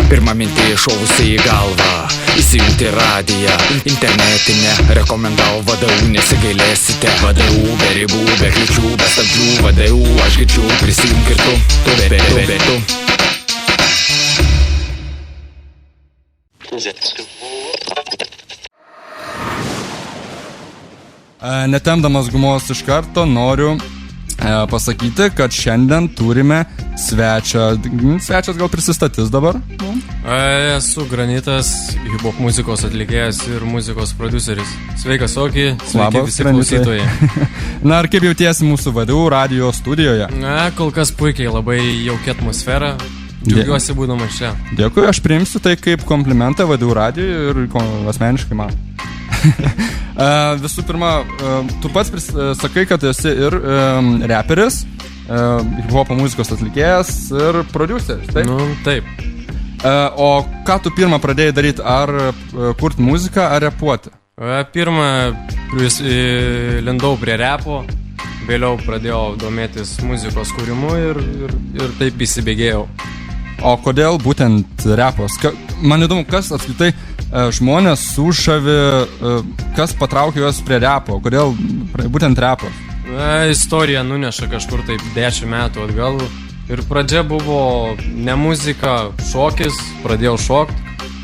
Pirma mintė šovusi į galvą, įsijungti radiją, internetinę, rekomendau VDU, nesigailėsite. VDU, be ribų, be kliūčių, be stabdžių, VDU, aš girdžiu, prisijunk ir tu. Netemdamas gumos iš karto noriu pasakyti, kad šiandien turime svečią. Svečias gal prisistatys dabar? Esu Granitas, hip-hop muzikos atlikėjas ir muzikos produceris. Sveikas, Oki, sveiki visi klausytojai. Na, ar kaip jautiesi mūsų VDU radijo studijoje? Kol kas puikiai, labai jaukia atmosfera. Džiaugiuosi būdamas čia. Dėkui, aš priimsiu tai kaip komplimentą VDU radijui ir asmeniškai man. Visų pirma, tu pats sakai, kad esi ir reperis, hip-hopo muzikos atlikėjas ir produceris, taip? Nu, taip. O ką tu pirmą pradėjai daryti, ar kurti muziką, ar repuoti? Pirmą lindau prie repo, vėliau pradėjau domėtis muzikos kūrimu ir taip įsibėgėjau. O kodėl būtent repas? Man įdomu, kas apskritai žmonės sužavi, kas patraukė juos prie repo, kodėl būtent repas? Istorija nuneša kažkur taip 10 metų atgal ir pradžia buvo ne muzika, šokis, pradėjau šokt,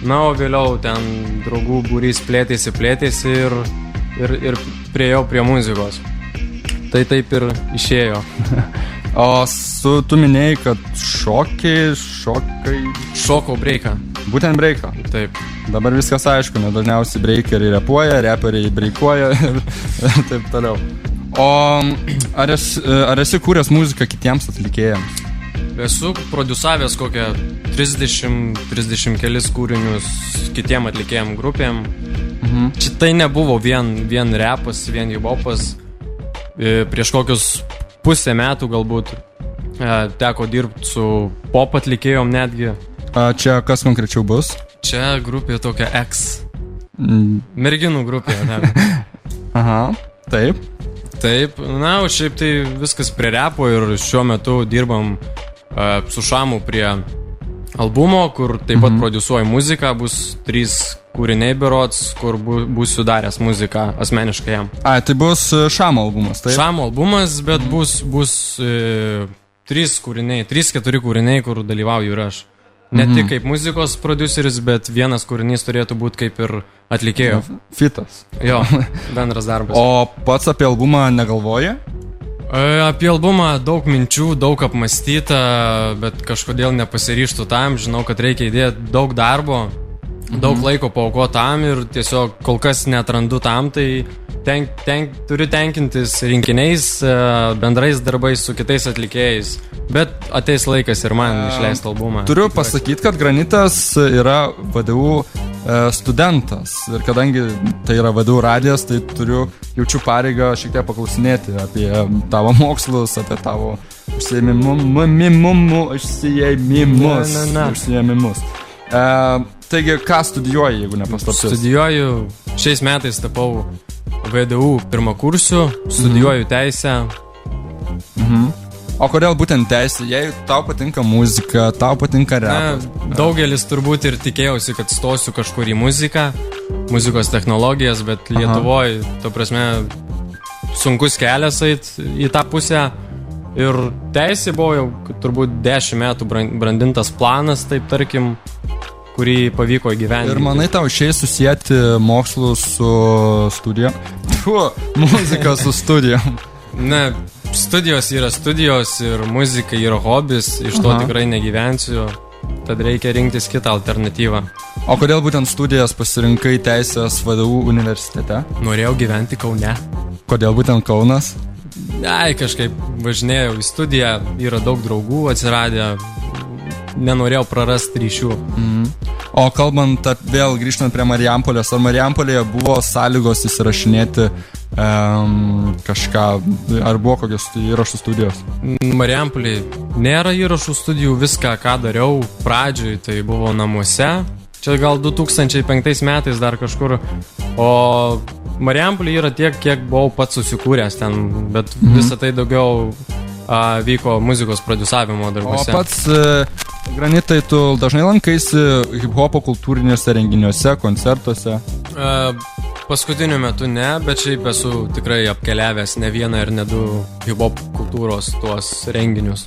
na, o vėliau ten draugų būrys plėtėsi ir priejau prie muzikos. Tai taip ir išėjo. O tu minėjai, kad šokai... Šokau breiką. Būtent breiką? Taip. Dabar viskas aišku, nes dažniausiai breikeriai repuoja, reperiai breikuoja ir taip toliau. O ar esi kūręs muziką kitiems atlikėjams? Esu produsavęs kokią 30 kelis kūrinius kitiem atlikėjam grupėm. Čia tai nebuvo vien repas, vien hip-hopas. Prieš kokius pusę metų galbūt teko dirbti su pop atlikėjom netgi. Čia kas konkrečiau bus? Čia grupė tokia X. Merginų grupė. Aha, taip. Taip, na, o šiaip tai viskas prie repo ir šiuo metu dirbam su Šamu prie albumo, kur taip pat produsuoju muziką, bus 3 kūriniai berods, kur būsiu daręs muziką asmeniškai jam. Tai bus Šamo albumas, taip? Šamo albumas, bet bus 3-4 kūriniai, kur dalyvauju ir aš. Ne tik kaip muzikos produceris, bet vienas kūrinys turėtų būti kaip ir atlikėjo. Fitas. Jo, bendras darbas. O pats apie albumą negalvoji? Apie albumą daug minčių, daug apmąstyta, bet kažkodėl nepasiryžtų tam. Žinau, kad reikia įdėti daug darbo, daug laiko paaukoti tam ir tiesiog kol kas netrandu tam, tai turiu tenkintis rinkiniais, bendrais darbais su kitais atlikėjais. Bet ateis laikas ir man išleisti albumą. Turiu pasakyti, kad Granitas yra VDU studentas. Ir kadangi tai yra VDU radijas, tai jaučiu pareigą šiek tiek paklausinėti apie tavo mokslus, apie tavo užsiėmimus. Taigi, ką studijuoji, jeigu nepaslaptis? Studijuoju, šiais metais tapau VDU pirmakursiu, studijuoju teisę. O kodėl būtent teisė? Jei tau patinka muzika, tau patinka repas? Daugelis turbūt ir tikėjausi, kad stosiu kažkur į muziką, muzikos technologijas, bet Lietuvoje, to prasme, sunkus kelias eit į tą pusę. Ir teisė buvo jau turbūt 10 metų brandintas planas, taip tarkim, kurį pavyko įgyvendinti. Ir manai tau išėjai susijęti mokslus su studijom? Muzika su studijom. Ne, studijos yra studijos ir muzika yra hobis, iš to tikrai negyvensiu, tad reikia rinktis kitą alternatyvą. O kodėl būtent studijas pasirinkai teisės VDU universitete? Norėjau gyventi Kaune. Kodėl būtent Kaunas? Kažkaip važinėjau į studiją, yra daug draugų atsiradę, nenorėjau prarasti ryšių. O kalbant vėl grįžtant prie Marijampolės, ar Marijampolėje buvo sąlygos įsirašinėti kažką, ar buvo kokios įrašų studijos? Marijampolėje nėra įrašų studijų, viską, ką dariau pradžioj, tai buvo namuose. Čia gal 2005 metais dar kažkur, o Marijampolėje yra tiek, kiek buvau pats susikūręs ten, bet visą tai daugiau vyko muzikos produsavimo O darbuose. pats Granitai, tu dažnai lankaisi hip-hopo kultūrinėse renginiuose, koncertuose? Paskutiniu metu ne, bet šiaip esu tikrai apkeliavęs ne vieną ir ne du hip-hop kultūros tuos renginius.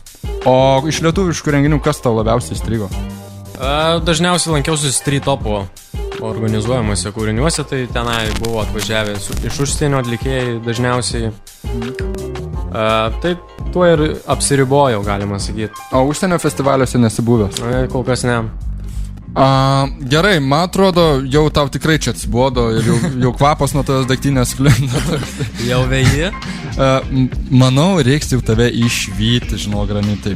O iš lietuviškų renginių kas tau labiausiai strigo? Dažniausiai lankiausi Street Topo organizuojamuose kūriniuose, tai tenai buvo atvažiavę iš užsienio atlikėjai dažniausiai. Taip, tuo ir apsiribojau, galima sakyti. O užsienio festivaliuose nesibuvęs? Kol kas ne. Gerai, man atrodo, jau tau tikrai čia atsibodo ir jau kvapas nuo tos daiktinės sklinda. Jau veji? Manau, reiks jau tave išvyti, žinau, Granitai.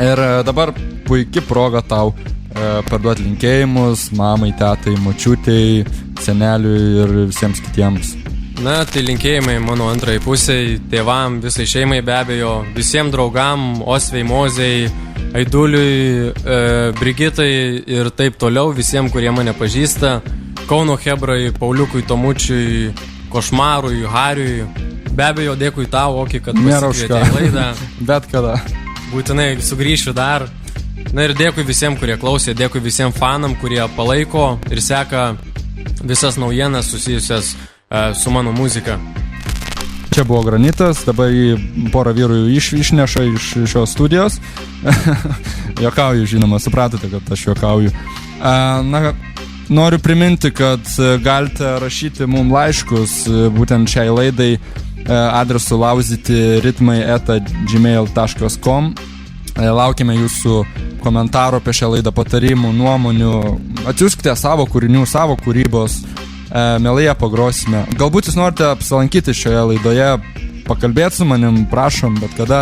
Ir dabar puikia proga tau perduoti linkėjimus mamai, tetai, močiutei, seneliui ir visiems kitiems. Na, tai linkėjimai mano antrai pusiai, tėvam, visai šeimai be abejo, visiems draugam, Osvei, Mozei, Aiduliui, Brigitai ir taip toliau, visiems, kurie mane pažįsta, Kauno Hebrai, Pauliukui, Tomučiui, Košmarui, Hariui. Be abejo, dėkui tau, Oki, kad pasikvietė į laidą. Bet kada. Būtinai sugrįšiu dar. Na ir dėkui visiems, kurie klausė, dėkui visiems fanam, kurie palaiko ir seka visas naujienas susijusias su mano muzika. Čia buvo Granitas, dabar jį porą vyrų išneša iš šios studijos. Jokauju, žinoma, supratote, kad aš jokauju. Na, noriu priminti, kad galite rašyti mums laiškus būtent šiai laidai adresu lauzyti.ritmai@gmail.com. Laukime jūsų komentarų apie šią laidą, patarimų, nuomonių. Atsiųskite savo kūrinių, savo kūrybos. Mielai ją pagrosime. Galbūt jūs norite apsilankyti šioje laidoje, pakalbėti su manim, prašom, bet kada.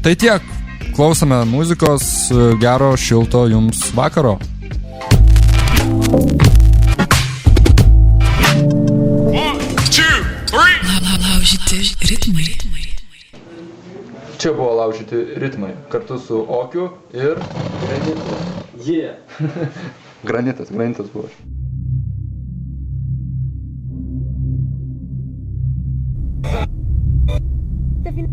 Tai tiek, klausome muzikos, gero, šilto jums vakaro. Laužyti ritmai. Čia buvo Laužyti ritmai, kartu su Okiu ir Granitu. Yeah. Granitas buvo. Defin